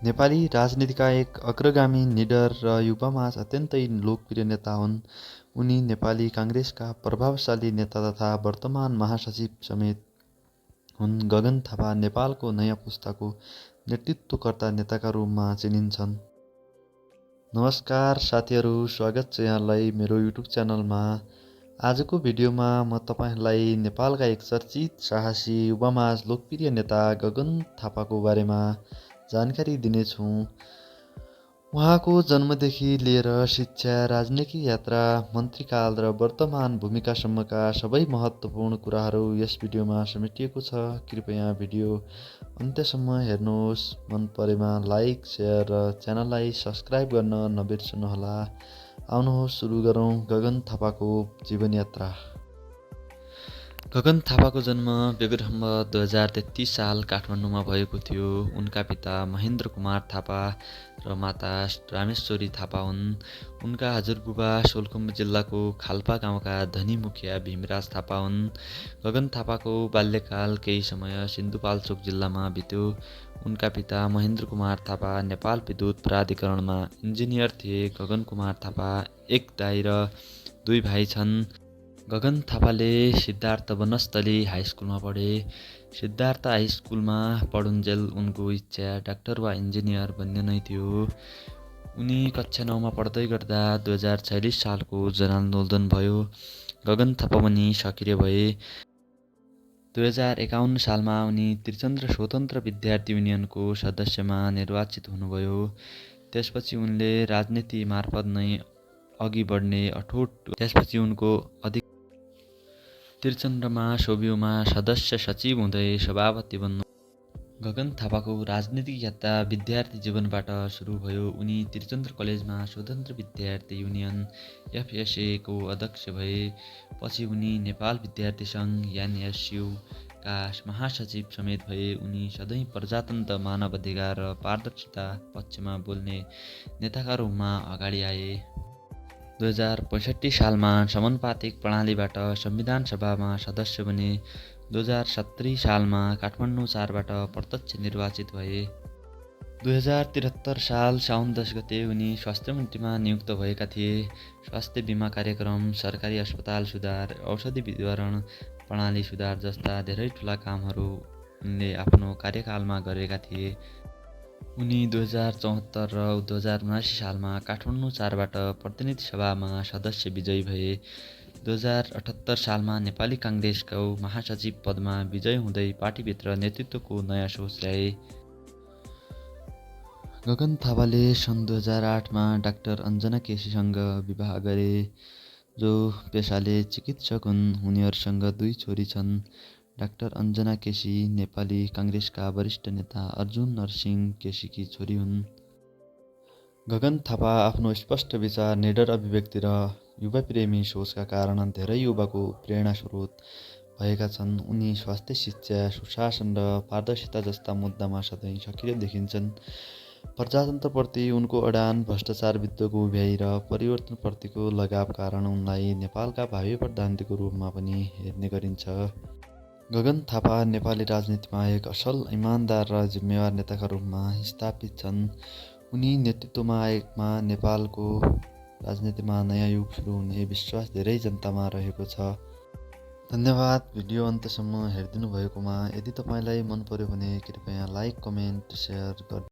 नेपाली राजनीतिका एक अग्रगामी, निडर र युवामाझ अत्यन्तै लोकप्रिय नेता हुन्। उनी नेपाली काङ्ग्रेसका प्रभावशाली नेता तथा वर्तमान महासचिव समेत हुन्। गगन थापा नेपालको नयाँ पुस्ताको नेतृत्वकर्ता नेताका रूपमा चिनिन्छन्। नमस्कार साथीहरू, स्वागत छ यहाँलाई मेरो युट्युब च्यानलमा। आजको भिडियोमा म तपाईँहरूलाई नेपालका एक चर्चित, साहसी, युवामाझ लोकप्रिय नेता गगन थापाको बारेमा जानकारी दिनेछु। उहाँको जन्मदेखि लिएर शिक्षा, राजनैतिक यात्रा, मन्त्रीकाल र वर्तमान भूमिकासम्मका सबै महत्त्वपूर्ण कुराहरू यस भिडियोमा समेटिएको छ। कृपया भिडियो अन्त्यसम्म हेर्नुहोस्। मन परेमा लाइक, सेयर र च्यानललाई सब्स्क्राइब गर्न नबिर्सनुहोला। आउनुहोस् सुरु गरौँ गगन थापाको जीवनयात्रा। गगन थापाको जन्म विक्रम 2033 साल काठमाडौँमा भएको थियो। उनका पिता महेन्द्र कुमार थापा र माता रामेश्वरी थापा हुन्। उनका हजुरबुबा सोलुखुम्बु जिल्लाको खाल्पा गाउँका धनी मुखिया भीमराज थापा हुन्। गगन थापाको बाल्यकाल केही समय सिन्धुपाल्चोक जिल्लामा बित्यो। उनका पिता महेन्द्र कुमार थापा नेपाल विद्युत प्राधिकरणमा इन्जिनियर थिए। गगन कुमार थापा एक दाइ र दुई भाइ छन्। गगन थापाले सिद्धार्थ वनस्थली हाइस्कुलमा पढे। सिद्धार्थ हाइस्कुलमा पढुन्जेल उनको इच्छा डाक्टर वा इन्जिनियर बन्ने नै थियो। उनी कक्षा 9मा पढ्दै गर्दा 2046 सालको जनआन्दोलन भयो। गगन थापा पनि सक्रिय भए। 2051 सालमा उनी त्रिचन्द्र स्वतन्त्र विद्यार्थी युनियनको सदस्यमा निर्वाचित हुनुभयो। त्यसपछि उनले राजनीति मार्फत नै अघि बढ्ने अठोट त्यसपछि उनको त्रिचन्द्रमा सोभियोमा सदस्य सचिव हुँदै सभापति बन्नु। गगन थापाको राजनीतिक यात्रा विद्यार्थी जीवनबाट सुरु भयो। उनी त्रिचन्द्र कलेजमा स्वतन्त्र विद्यार्थी युनियन FSA को अध्यक्ष भए। पछि उनी नेपाल विद्यार्थी सङ्घ NSU का महासचिव समेत भए। उनी सधैँ प्रजातन्त्र, मानवाधिकार र पारदर्शिता पक्षमा बोल्ने नेताका रूपमा अगाडि आए। 2065 सालमा समानुपातिक प्रणालीबाट संविधान सभामा सदस्य बने। 2070 सालमा काठमाडौँ 4बाट प्रत्यक्ष निर्वाचित भए। 2073 साल साउन 10 गते उनी स्वास्थ्य मन्त्रीमा नियुक्त भएका थिए। स्वास्थ्य बिमा कार्यक्रम, सरकारी अस्पताल सुधार, औषधि वितरण प्रणाली सुधार जस्ता धेरै ठुला कामहरू उनले आफ्नो कार्यकालमा गरेका थिए। उनी 2074 र 2079 सालमा काठमाडौँ 4बाट प्रतिनिधि सभामा सदस्य विजयी भए। 2078 सालमा नेपाली काङ्ग्रेसको महासचिव पदमा विजयी हुँदै पार्टीभित्र नेतृत्वको नयाँ सोच ल्याए। गगन थापाले सन् 2008मा डाक्टर अञ्जना केसीसँग विवाह गरे, जो पेसाले चिकित्सक हुन्। उनीहरूसँग दुई छोरी छन्। डाक्टर अञ्जना केसी नेपाली काङ्ग्रेसका वरिष्ठ नेता अर्जुन नरसिंह केसीकी छोरी हुन्। गगन थापा आफ्नो स्पष्ट विचार, निडर अभिव्यक्ति र युवाप्रेमी सोचका कारण धेरै युवाको प्रेरणा स्रोत भएका छन्। उनी स्वास्थ्य, शिक्षा, सुशासन र पारदर्शिता जस्ता मुद्दामा सधैँ सक्रिय देखिन्छन्। प्रजातन्त्रप्रति उनको अडान, भ्रष्टाचार विरुद्धको उभ्याइ र परिवर्तनप्रतिको लगाव कारण उनलाई नेपालका भावी प्रधानमन्त्रीको रूपमा पनि हेर्ने गरिन्छ। गगन थापा नेपाली राजनीतिमा एक असल, इमानदार र जिम्मेवार नेताका रूपमा स्थापित छन्। उनी नेतृत्वमा आएमा नेपालको राजनीतिमा नयाँ युग सुरु हुने विश्वास धेरै जनतामा रहेको छ। धन्यवाद भिडियो अन्त्यसम्म हेरिदिनु भएकोमा। यदि तपाईँलाई मन पर्यो भने कृपया लाइक, कमेन्ट, सेयर गर्नु।